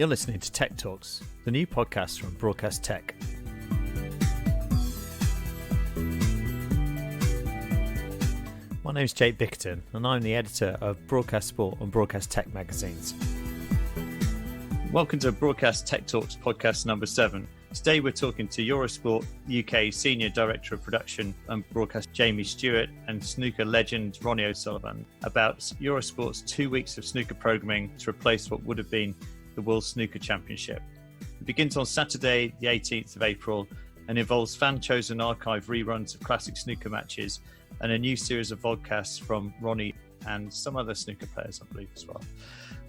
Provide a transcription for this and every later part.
You're listening to Tech Talks, the new podcast from Broadcast Tech. My name's Jake Bickerton, and I'm the editor of Broadcast Sport and Broadcast Tech magazines. Welcome to Broadcast Tech Talks podcast number 7. Today we're talking to Eurosport UK Senior Director of Production and Broadcast Jamie Steward and snooker legend Ronnie O'Sullivan about Eurosport's 2 weeks of snooker programming to replace what would have been the World Snooker Championship. It begins on Saturday, the 18th of April, and involves fan-chosen archive reruns of classic snooker matches and a new series of vodcasts from Ronnie and some other snooker players, I believe, as well.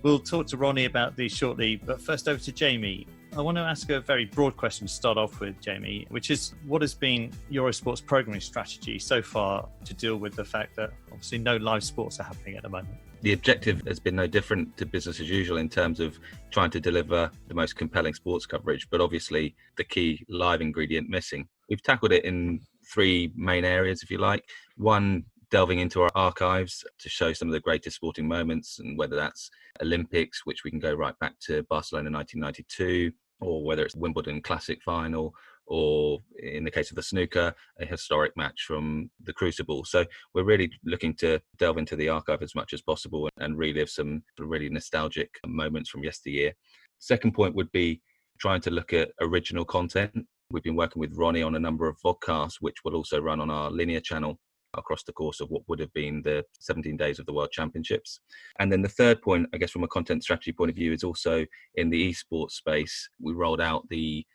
We'll talk to Ronnie about these shortly, but first over to Jamie. I want to ask a very broad question to start off with, Jamie, which is what has been Eurosport's programming strategy so far to deal with the fact that obviously no live sports are happening at the moment? The objective has been no different to business as usual in terms of trying to deliver the most compelling sports coverage, but obviously the key live ingredient missing. We've tackled it in 3 main areas, if you like. One, delving into our archives to show some of the greatest sporting moments, and whether that's Olympics, which we can go right back to Barcelona 1992, or whether it's Wimbledon Classic final, or in the case of the snooker, a historic match from the Crucible. So we're really looking to delve into the archive as much as possible and relive some really nostalgic moments from yesteryear. Second point would be trying to look at original content. We've been working with Ronnie on a number of vodcasts, which will also run on our linear channel across the course of what would have been the 17 days of the World Championships. And then the third point, I guess from a content strategy point of view, is also in the esports space. We rolled out the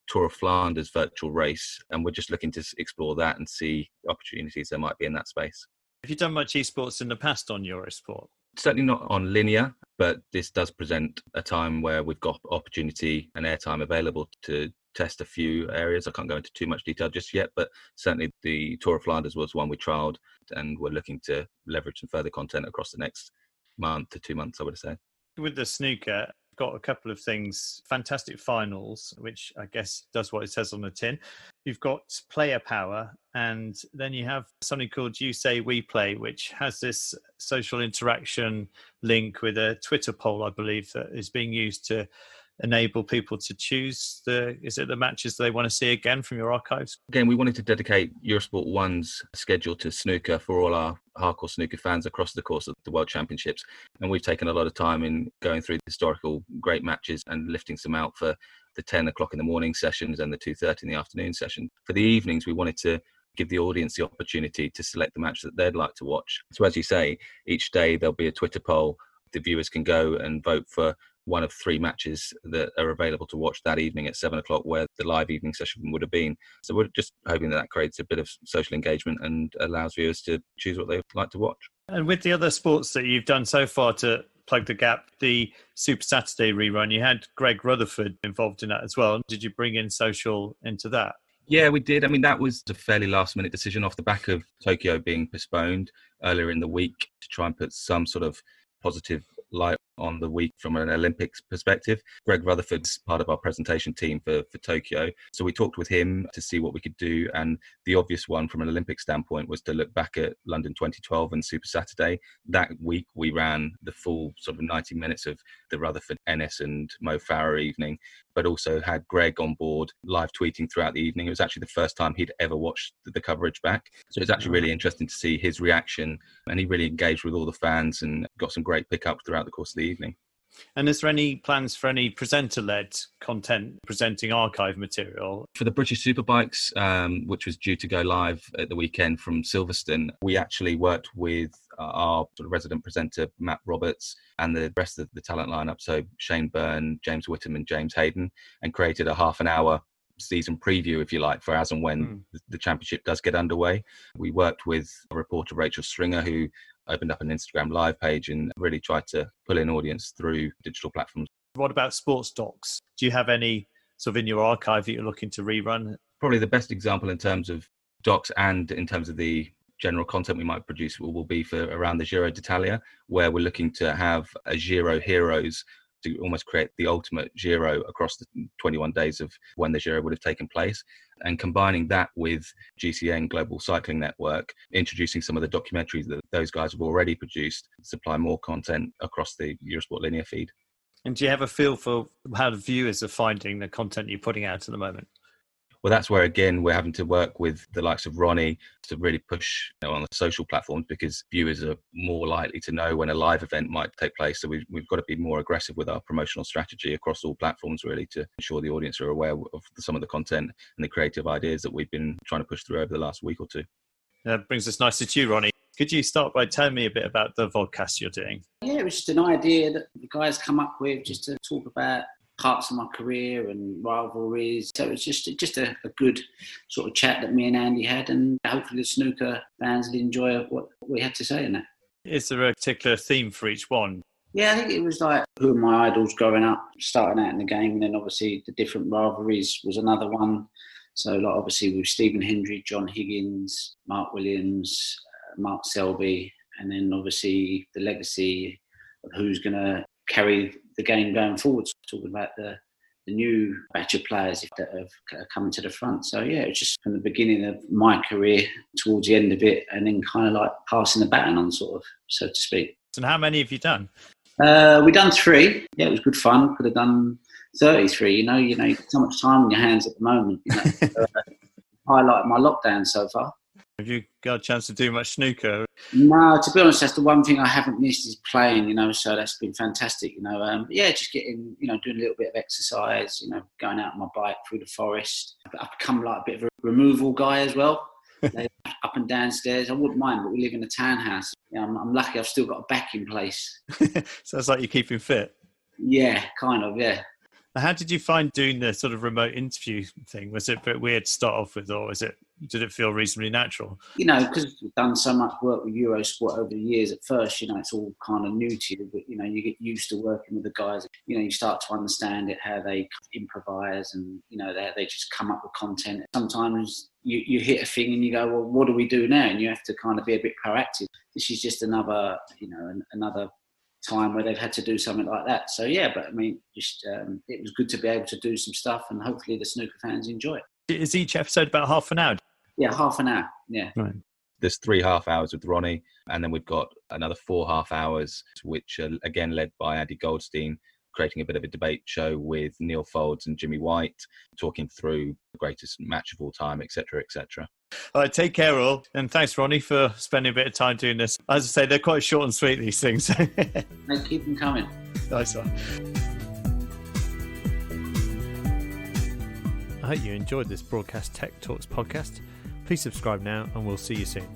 Tour of Flanders virtual race, and we're just looking to explore that and see opportunities there might be in that space. Have you done much esports in the past on Eurosport? Certainly not on linear, but this does present a time where we've got opportunity and airtime available to test a few areas. I can't go into too much detail just yet, but certainly the Tour of Flanders was one we trialled, and we're looking to leverage some further content across the next month to 2 months, I would say. With the snooker, got a couple of things, fantastic finals, which I guess does what it says on the tin. You've got player power, and then you have something called You Say We Play, which has this social interaction link with a Twitter poll, I believe, that is being used to enable people to choose the matches they want to see again from your archives? Again, we wanted to dedicate Eurosport 1's schedule to snooker for all our hardcore snooker fans across the course of the World Championships. And we've taken a lot of time in going through the historical great matches and lifting some out for the 10 o'clock in the morning sessions and the 2:30 in the afternoon session. For the evenings, we wanted to give the audience the opportunity to select the match that they'd like to watch. So as you say, each day there'll be a Twitter poll. The viewers can go and vote for one of 3 matches that are available to watch that evening at 7 o'clock, where the live evening session would have been. So we're just hoping that creates a bit of social engagement and allows viewers to choose what they'd like to watch. And with the other sports that you've done so far to plug the gap, the Super Saturday rerun, you had Greg Rutherford involved in that as well. Did you bring in social into that? Yeah, we did. I mean, that was a fairly last-minute decision off the back of Tokyo being postponed earlier in the week to try and put some sort of positive light on the week from an Olympics perspective. Greg Rutherford's part of our presentation team for Tokyo. So we talked with him to see what we could do. And the obvious one from an Olympic standpoint was to look back at London 2012 and Super Saturday. That week, we ran the full sort of 90 minutes of the Rutherford, Ennis and Mo Farah evening, but also had Greg on board live tweeting throughout the evening. It was actually the first time he'd ever watched the coverage back. So it's actually really interesting to see his reaction. And he really engaged with all the fans and got some great pickup throughout the course of the evening. And is there any plans for any presenter-led content presenting archive material? For the British Superbikes, which was due to go live at the weekend from Silverstone, we actually worked with our sort of resident presenter, Matt Roberts, and the rest of the talent lineup, so Shane Byrne, James Whittam and James Hayden, and created a half an hour season preview, if you like, for as and when the championship does get underway. We worked with reporter Rachel Stringer, who opened up an Instagram live page and really tried to pull in audience through digital platforms. What about sports docs? Do you have any sort of in your archive that you're looking to rerun? Probably the best example in terms of docs and in terms of the general content we might produce will be for around the Giro d'Italia, where we're looking to have a Giro Heroes to almost create the ultimate Giro across the 21 days of when the Giro would have taken place, and combining that with GCN Global Cycling Network, introducing some of the documentaries that those guys have already produced, supply more content across the Eurosport linear feed. And do you have a feel for how the viewers are finding the content you're putting out at the moment? Well, that's where, again, we're having to work with the likes of Ronnie to really push on the social platforms, because viewers are more likely to know when a live event might take place. So we've got to be more aggressive with our promotional strategy across all platforms, really, to ensure the audience are aware of some of the content and the creative ideas that we've been trying to push through over the last week or two. That brings us nicely to you, Ronnie. Could you start by telling me a bit about the vodcast you're doing? Yeah, it was just an idea that the guys come up with just to talk about parts of my career and rivalries. So it's just a good sort of chat that me and Andy had, and hopefully the snooker fans will enjoy what we had to say in that. Is there a particular theme for each one? Yeah, I think it was like who are my idols growing up, starting out in the game, and then obviously the different rivalries was another one. So like obviously with Stephen Hendry, John Higgins, Mark Williams, Mark Selby, and then obviously the legacy of who's going to carry the game going forward. Talking about the new batch of players that have come to the front. So yeah, it's just from the beginning of my career towards the end of it, and then kind of like passing the baton on, sort of, so to speak. And how many have you done? We done 3. Yeah, it was good fun. Could have done 33. You know, you've got so much time on your hands at the moment. You know? So, highlight my lockdown so far. Have you got a chance to do much snooker? No, to be honest, that's the one thing I haven't missed is playing, you know, so that's been fantastic, you know. But yeah, just getting, you know, doing a little bit of exercise, you know, going out on my bike through the forest. I've become like a bit of a removal guy as well. Up and downstairs, I wouldn't mind, but we live in a townhouse. You know, I'm lucky I've still got a back in place. Sounds like you're keeping fit. Yeah, kind of, yeah. How did you find doing the sort of remote interview thing? Was it a bit weird to start off with, or did it feel reasonably natural? You know, because we've done so much work with Eurosport over the years, at first, you know, it's all kind of new to you, but, you know, you get used to working with the guys. You know, you start to understand it, how they improvise, and, you know, they just come up with content. Sometimes you hit a thing and you go, well, what do we do now? And you have to kind of be a bit proactive. This is just another, you know, another time where they've had to do something like that. So yeah, but I mean, just it was good to be able to do some stuff, and hopefully the snooker fans enjoy it. Is each episode about half an hour? Yeah, half an hour. Yeah. Right. There's 3 half hours with Ronnie, and then we've got another 4 half hours, which are again led by Andy Goldstein, creating a bit of a debate show with Neil Folds and Jimmy White, talking through the greatest match of all time, etc., etc. All right, take care all, and thanks, Ronnie, for spending a bit of time doing this. As I say, they're quite short and sweet, these things. They keep them coming. Nice one. I hope you enjoyed this Broadcast Tech Talks podcast. Please subscribe now, and we'll see you soon.